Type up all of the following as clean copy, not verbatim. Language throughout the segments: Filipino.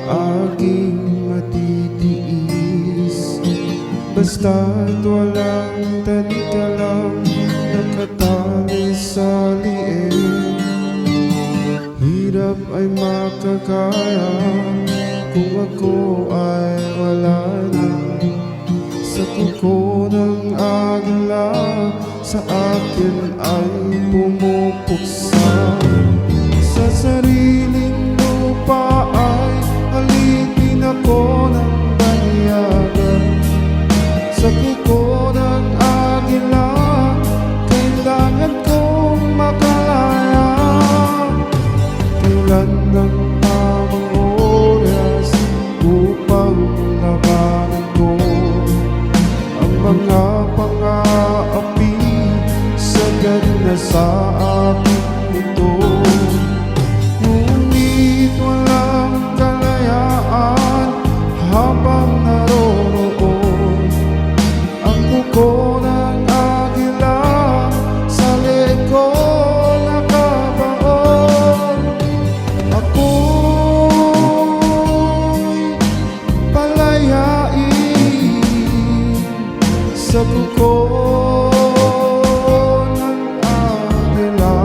aking matitiis. Basta't walang talikalang nakatali sa liig. Hirap ay makakaya kung ako ay wala na. Sa kuko ng agila, sa akin ay pumupuksa. Sa sariling lupa ay alipin ako ng banyagan. Sa kuko ng agila, kailangan kong makalaya. Kailan ng tamang oras upang labanan ko ang mga pang-aapi sagad na sa aking mundo. Ngunit walang kalayaan habang naroroon ang kuko ng agila sa leeg ko nakabaon. Ako'y palayain sa kuko ng agila,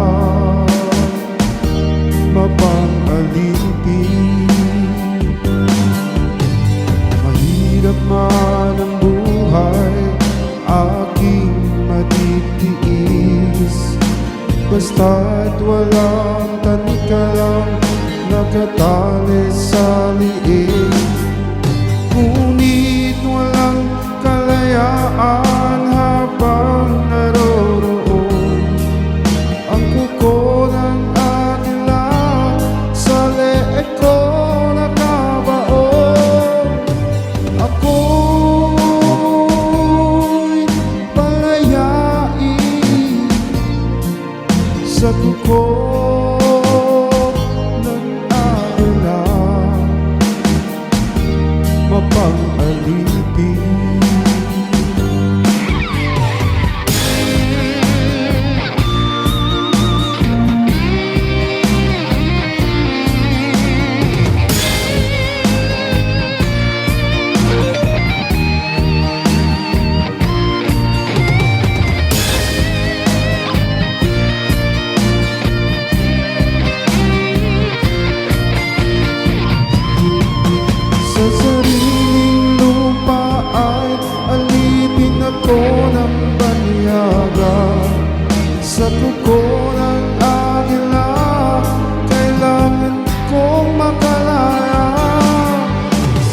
mapang-alipin. Mahirap man ang buhay, aking matitiis. Basta't walang tanikalang nakatali sa liig. Ngunit walang kalayaan habang naroroon ang kuko ng agila sa leeg ko nakabaon. Ako'y palayain sa kuko ng agila, mapang-alipin. Sa sariling lupa ay alipin ako ng banyaga. Sa kuko ng agila, kailangan kong makalaya.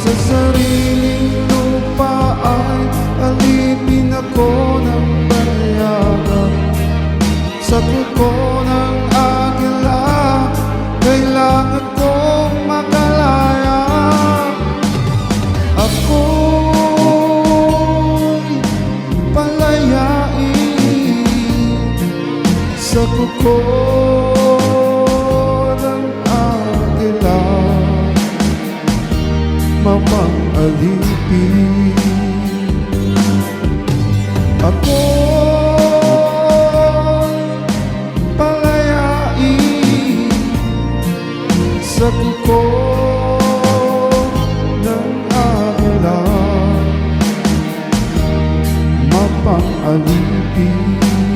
Sa sariling lupa ay alipin ako ng banyaga. Sa kuko ng agila, kailangan kong makalaya. Ako'y palayain sa kuko ng agila, mapang-alipin. Ako'y palayain sa kuko ng agila, mapang-alipin.